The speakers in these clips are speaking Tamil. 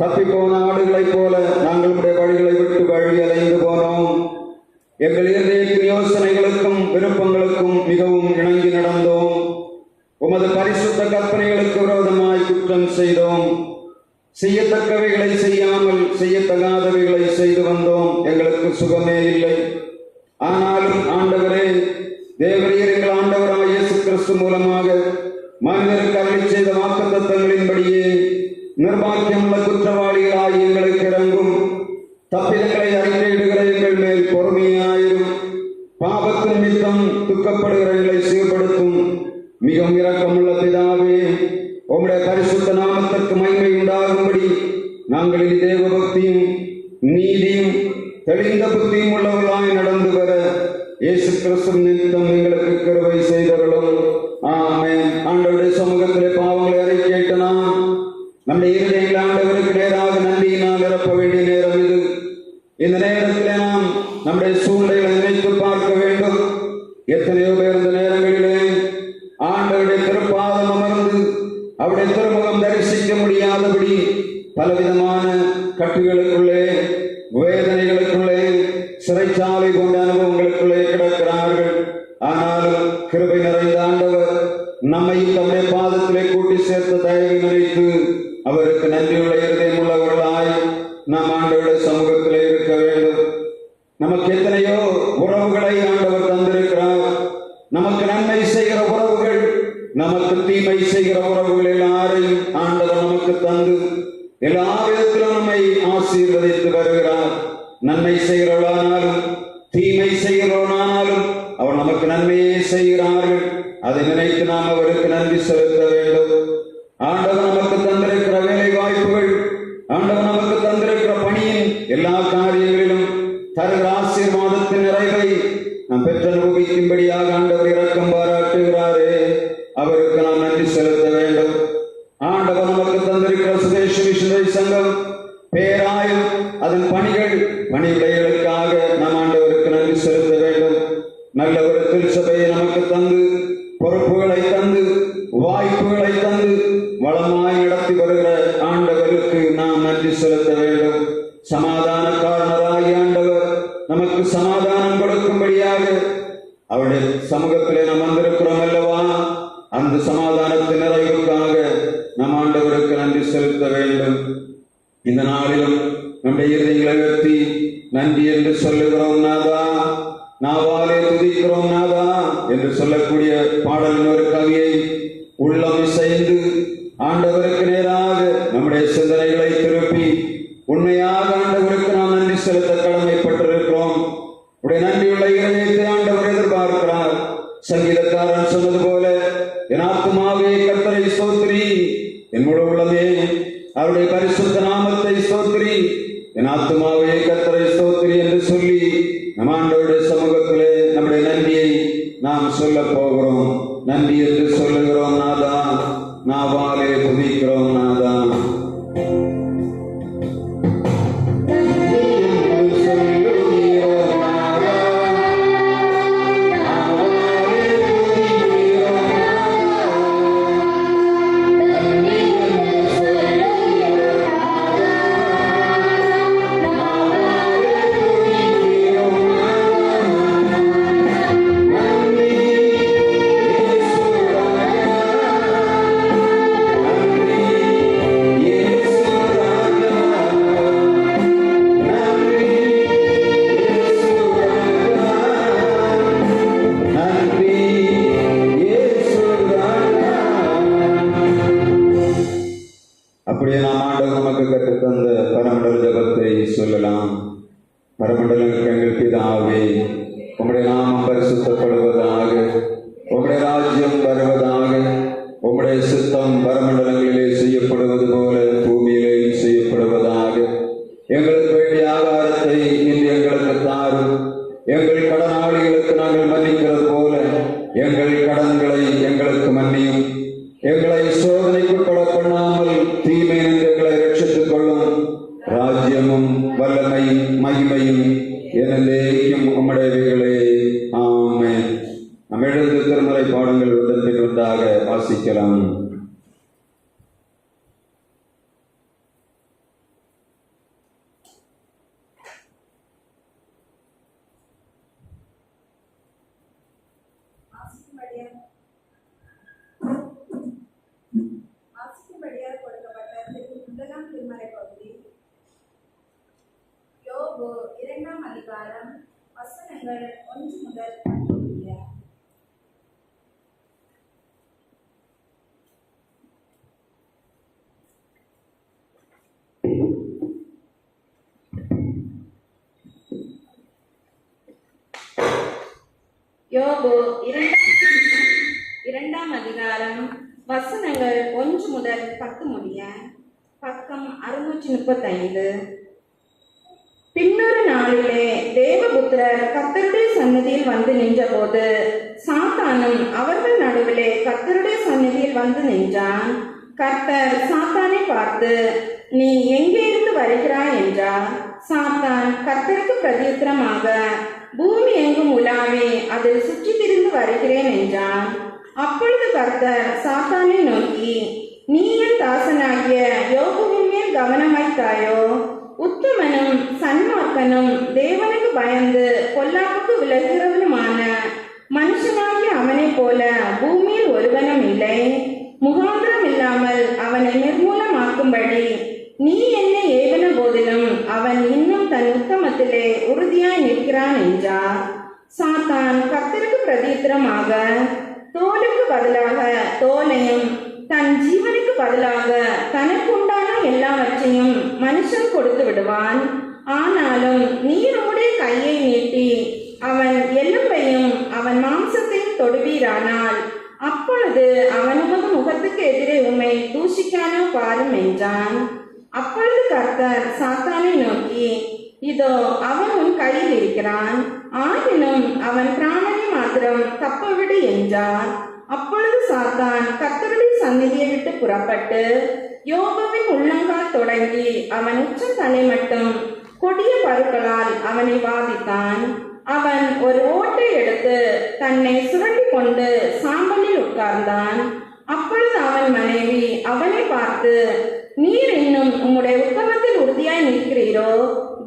தப்பிப்போன ஆடுகளைப் போல நாங்கள் உடைய வழிகளை விட்டு வழி அலைந்து போனோம். எங்கள் இருதயத்தின் யோசனைகளுக்கும் விருப்பங்களுக்கும் மிகவும் இணங்கி நடந்தோம். உமது பரிசுத்த கற்பனைகளுக்கு விரோதமாய் குற்றம் செய்தோம். செய்யத்தக்கவைகளை செய்யாமல் செய்யத்தகாதவைகளை செய்து வந்தோம். எங்களுக்கு சுகமே இல்லை. ஆனாலும் ஆண்டவரே, தேவரீர் எங்கள் ஆண்டவராய் இயேசு கிறிஸ்து மூலமாக மனிதருக்கு அருளி செய்த வாக்குத்தத்தங்களின்படியே நிர்பாக்கியமுள்ள குற்றவாளிகளாய் எங்களுக்கு இறங்கும். தப்பிதங்களை அறிக்கையிடுகிற எங்கள் மேல் பொறுமையாயிரும். பாவத்தின் நிமித்தம் துக்கப்படுகிற எங்களை சீர்படுத்தும். மிகவும் இரக்கமுள்ள பிதாவே, உம்முடைய பரிசுத்த நாமத்திற்கு மகிமை உண்டாகும்படி நாங்கள் தேவ பக்தியும் நீதியும் தெளிந்த புத்தியும் உள்ளவர்களாய் நடந்து வர இயேசு கிறிஸ்து நிமித்தம் எங்களுக்கு கிருபை செய்தவர்களும். ஆமென். ஆண்டவருடைய சமூகத்திலே பாவங்களை அறிக்கையிட்டு நாம் நம்முடைய இருதயங்கள் ஆண்டவருக்கு நேராக நன்றியினால் நிரப்ப வேண்டிய நேரம் இது. இந்த நேரத்திலே நாம் நம்முடைய சூழ்நிலைகளை நினைத்து பார்க்க வேண்டும். எத்தனையோ பேர் இந்த நேரங்களிலே ஆண்டவருடைய திருப்பாதம் அமர்ந்து அவருடைய திருமுகம் தரிசிக்க முடியாதபடி பலவிதமான கட்டுகளுக்குள்ளே, வேதனைகளுக்குள்ளே, சிறைச்சாலை போன்ற அனுபவங்களுக்குள்ளே கிடக்கிறார்கள். ஆனாலும் கிருபை நிறைந்த ஆண்டவர் நம்மையும் தம்முடைய பாதத்திலே கூட்டி சேர்த்த தயவை நினைத்து அவருக்கு நன்றியுள்ள இருதயம் உள்ளவர்களாய் நாம் ஆண்டவருடைய சமூகத்திலே இருக்க வேண்டும். நமக்கு எத்தனையோ உறவுகளை ஆண்டவர் தந்திருக்கிறார். நமக்கு நன்மை செய்கிற உறவுகள், நமக்கு தீமை செய்கிற உறவுகள் எல்லாரையும் ஆண்டவர் நமக்கு தந்து எல்லா விதத்திலும் நம்மை ஆசீர்வதித்து வருகிறார். நன்மை செய்கிறவர்களானாலும் தீமை செய்கிறவனானாலும் அவர் நமக்கு நன்மையே செய்கிறார்கள். அதை நினைத்து நாம் அவருக்கு நன்றி செலுத்த வேண்டும். ஆண்டவர் நமக்கு தந்திருக்கிற வேலை வாய்ப்புகள், ஆண்டவர் நமக்கு தந்திருக்கிற பணியின் எல்லா காரியங்களிலும் தருகிற ஆசீர்வாதத்தின் நிறைவை நாம் பெற்று அனுபவிக்கும்படியாக ஆண்டவர் இரக்கம் பாராட்டுகிறாரே, அவருக்கு நாம் நன்றி செலுத்த வேண்டும். ஆண்டவர் நமக்கு தந்திருக்கிற சுதேச மிஷனரி சங்கம் பேராயும் அதன் பணிகள் பணிவிடைகளுக்காக நாம் ஆண்டவருக்கு நன்றி செலுத்த வேண்டும். நல்ல ஒரு திருச்சபையை நமக்கு தந்து, பொறுப்புகளை தந்து, வாய்ப்புகளை தந்து வளமாய் நடத்தி வருகிற ஆண்டவருக்கு நாம் நன்றி செலுத்த வேண்டும். சமாதான காரணராகி ஆண்டவர் நமக்கு சமாதானம் கொடுக்கும்படியாக அவருடைய சமூகத்திலே நாம் வந்திருக்கிறோம் அல்லவா? அந்த சமாதானத்தின் நிறைவுக்காக நாம் ஆண்டவருக்கு நன்றி செலுத்த வேண்டும். இந்த நாளிலும் நம்முடைய இதயங்களை உயர்த்தி நன்றி என்று சொல்லுகிறோம் நாதா, நாவாலே துதிக்கிறோம் நாதா என்று சொல்லக்கூடிய பாடலின் ஒரு கவியை உள்ளம் இசைந்து ஆண்டவருக்கு நேராக நம்முடைய சிந்தனைகளை திருப்பி உண்மையாக ஆண்டவருக்கு நாம் நன்றி செலுத்த கடமைப்பட்டிருக்கிறோம். உடைய நன்றியுள்ள இதயத்தை ஆண்டவர் எதிர்பார்க்கிறார். சங்கீதக்காரன் சொன்னது போல, என் ஆத்துமாவே கர்த்தரை ஸ்தோத்திரி, என் முழு உள்ளமே அவருடைய பரிசுத்த நாமத்தை ஸ்தோத்திரி, என் ஆத்துமாவே கர்த்தரை ஸ்தோத்திரி என்று சொல்லி நம் ஆண்டவருடைய சமூகத்திலே நம்முடைய நன்றியை நாம் சொல்ல போகிறோம். நன்றி என்று சொல்லுகிறோம் நாதா, நாவாலே துதிக்கிறோம் நாதா. Thank you. பரிசுத்தப்படுவதாக. உம்முடைய ராஜ்யம் வருவதாக. உம்முடைய சித்தம் பரமண்டலங்களிலே செய்யப்படுவது போல பூமியிலே செய்யப்படுவதாக. எங்களுக்கு வேண்டிய ஆகாரத்தை இன்று எங்களுக்கு தாரும். எங்கள் கடனாளிகளுக்கு நாங்கள் மன்னிக்கிறது போல எங்கள் கடன்களை எங்களுக்கு மன்னியும். எங்களை சோதனைக்குட்பட பண்ணாமல் தீமை எங்களை ரட்சித்துக் கொள்ளும். ராஜ்யமும் வல்லமையும் மகிமையும் என்னைக்கும் உம்முடையவைகளே. ஆமென். நாம் எழுந்து திருமறை பாடங்கள் உடன் ஒன்றாக வாசிக்கலாம். திருமறை பகுதி யோபு 2ஆம் அதிகாரம் வசனங்கள் 1 முதல் 10 முடிய. யோபு 2ஆம் அதிகாரம் வசனங்கள் 1 முதல் 10 முடிய. பக்கம் 635. பின்னொரு நாளிலே தேவபுத்திரர் கர்த்தருடைய சந்நிதியில் வந்து நின்றபோது சாத்தானும் அவர்கள் நடுவிலே கர்த்தருடைய சந்நிதியில் வந்து நின்றான். கர்த்தர் சாத்தானை பார்த்து, நீ எங்கே இருந்து வருகிறாய் என்றார். சாத்தான் கர்த்தருக்கு பிரதியுத்தரமாக, பூமி எங்கும் உலாவி அதில் சுற்றி திரிந்து வருகிறேன் என்றான். அப்பொழுது கர்த்தர் சாத்தானை நோக்கி, நீ என் தாசனாகிய யோபுவின் மேல் கவனம் வைத்தாயோ? உத்தமனும் சன்மார்க்கனும் தேவனுக்கு பயந்து பொல்லாப்புக்கு விலகிறவனுமான மனுஷனாகிய அவனை போல பூமியில் ஒருவனும் இல்லை. முகாந்திரம் இல்லாமல் அவனை நிர்மூலமாக்கும்படி நீ என்னை ஏவன போதிலும் அவன் இன்னும் தன் உத்தமத்திலே உறுதியாய் நிற்கிறான் என்றார். சாத்தான் கர்த்தருக்கு பிரதித்திரமாக, தோலுக்கு பதிலாக தோலையும் தன் ஜீவனுக்கு பதிலாக தனக்கு உண்டான எல்லாவற்றையும் மனுஷன் கொடுத்து விடுவான். ஆனாலும் நீர் உம்முடைய கையை நீட்டி அவன் எலும்பையும் அவன் மாம்சத்தையும் தொடுவீரானால் அப்பொழுது அவன் உமது முகத்துக்கு எதிரே உம்மை தூஷிக்கானோ பாரும் என்றான். அப்பொழுது கர்த்தர் சாத்தானை நோக்கி, இதோ அவன் உன் கையில் இருக்கிறான், ஆயினும் அவன் பிராணனை மாத்திரம் தப்பவிடு என்றார். அப்பொழுது சாத்தான் கர்த்தருடைய சந்நிதியை விட்டு புறப்பட்டு யோபுவின் உள்ளங்கால் தொடங்கி அவன் உச்சம் தலை மட்டும் கொடிய பருக்களால் அவனை வாதித்தான். அவன் ஒரு ஓட்டை எடுத்து தன்னை சுரண்டி கொண்டு சாம்பலில் உட்கார்ந்தான். அப்பொழுது அவன் மனைவி அவனை பார்த்து, நீர் இன்னும் உம்முடைய உத்தமத்தில் உறுதியாய் நிற்கிறீரோ?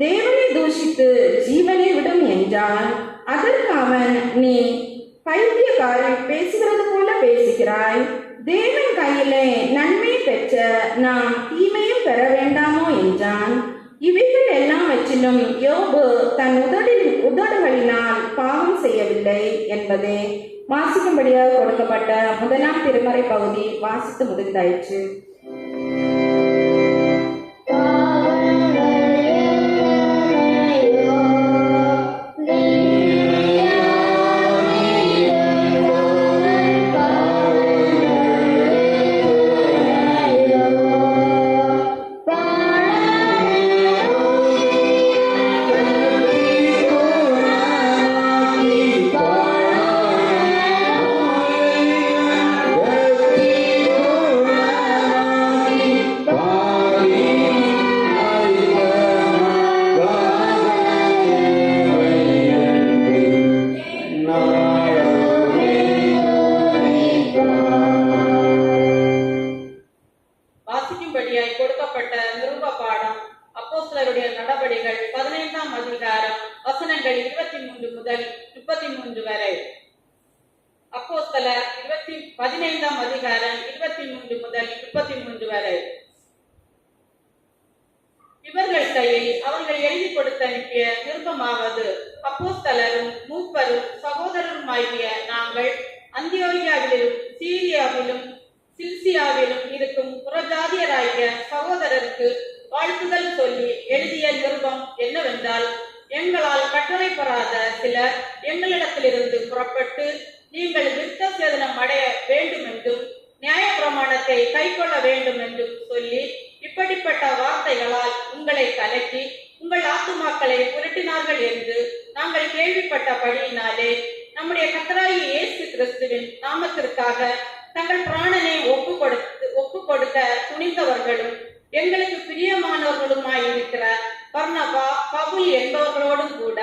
தேவனை தூஷித்து ஜீவனை விடும் என்றான். அதற்கு அவன், நீ பைத்தியக்காரி பேசுகிறது போல பேசுகிறாய். தேவன் கையிலே நன்மை பெற்ற நாம் தீமையும் பெற வேண்டாமோ என்றான். இவைகள் எல்லாவற்றிலும் யோபு தன் உதடுகளினால் பாவம் செய்யவில்லை என்பதே வாசிக்கும்படியாக கொடுக்கப்பட்ட முதலாம் திருமறை பகுதி வாசித்து முடிந்தாயிற்று. அப்போஸ்தலர் 15ஆம் அதிகாரம் 23 முதல் 33 வரை. இவர்கள் கையில் அவர்கள் எழுதி கொடுத்து அனுப்பிய நிருபமாவது, அப்போஸ்தலரும் மூப்பரும் சகோதரருமாகிய நாங்கள் அந்தியோகியாவிலும் சீரியாவிலும் சில்சியாவிலும் இருக்கும் புறஜாதியராகிய சகோதரருக்கு வாழ்த்துதல் சொல்லி எழுதிய நிருபம் என்னவென்றால், எங்களால் கட்டளை பெறாத சிலர் எங்களிடம் உங்களிடத்திலிருந்து புறப்பட்டு நீங்கள் விருத்த சேதனம் அடைய வேண்டும் என்றும் நியாயப்பிரமாணத்தை கைக்கொள்ள வேண்டும் என்றும் சொல்லி இப்படிப்பட்ட வார்த்தைகளால் உங்களை கலக்கி உங்கள் ஆத்துமாக்களை புரட்டினார்கள் என்று நாங்கள் கேள்விப்பட்டபடியினாலே நம்முடைய கர்த்தராகிய இயேசு கிறிஸ்துவின் நாமத்திற்காக தங்கள் பிராணனை ஒப்பு கொடுக்க துணிந்தவர்களும் எங்களுக்கு பிரியமானவர்களுமாய் இருக்கிற பர்னபா, பவுல் என்பவர்களோடும் கூட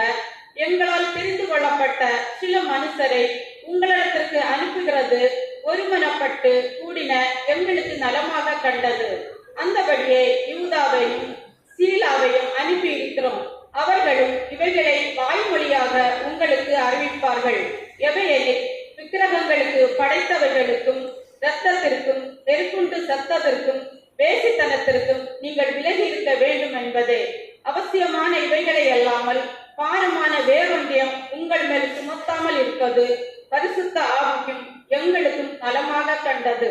எங்களால் தெரிந்து கொள்ளப்பட்ட சில மனுஷரை உங்களிடத்திற்கு அனுப்புகிறது ஒருமனப்பட்டு கூடின எங்களுக்கு நலமாக கண்டது. அந்தபடியே யூதாவையும் சீலாவையும் அனுப்பி இருக்கிறோம். அவர்களும் இவைகளை வாய்மொழியாக உங்களுக்கு அறிவிப்பார்கள். எவையெனில் விக்கிரகங்களுக்கு படைத்தவைகளுக்கும் இரத்தத்திற்கும் நெருக்குண்டு சத்தத்திற்கும் வேசித்தனத்திற்கும் நீங்கள் விலகி இருக்க வேண்டும் என்பதே. அவசியமான இவைகளை அல்லாமல் பாரமான வேறொன்றியம் உங்கள் மேல் சுமத்தாமல் இருப்பது பரிசுத்த ஆவிக்கும் எங்களுக்கும் நலமாக கண்டது.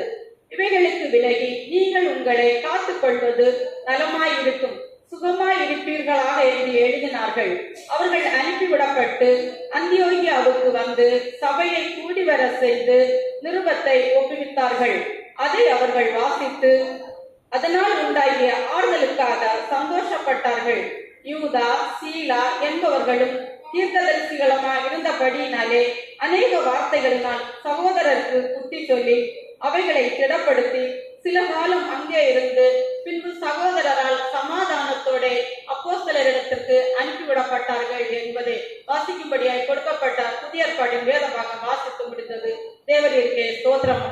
இவைகளுக்கு விலகி நீங்கள் உங்களை காத்துக் கொள்வது நலமாயிருக்கும், சுகமாயிருப்பீர்களாக என்று எழுதினார்கள். அவர்கள் அனுப்பிவிடப்பட்டு அந்தியோகியாவுக்கு வந்து சபையை கூடிவர செய்து நிருபத்தை ஒப்புவித்தார்கள். அதை அவர்கள் வாசித்து அதனால் உண்டாகிய ஆறுதலுக்காக சந்தோஷப்பட்டார்கள். யூதா, சீலா என்பவர்களும் தீர்க்கதரிசிகளுமாய் இருந்தபடியினாலே அநேக வார்த்தைகளினால் சகோதரருக்கு புத்தி சொல்லி அவைகளை திடப்படுத்தி சில காலம் அங்கே இருந்து பின்பு சகோதரரால் சமாதானத்தோட அப்போஸ்தலரிடத்திற்கு அனுப்பிவிடப்பட்டார்கள் என்பதை வாசிக்கும்படியாய் கொடுக்கப்பட்ட புதிய ஏற்பாட்டின் வேதமாக வாசித்து முடிந்தது. தேவரீருக்கே ஸ்தோத்திரம்.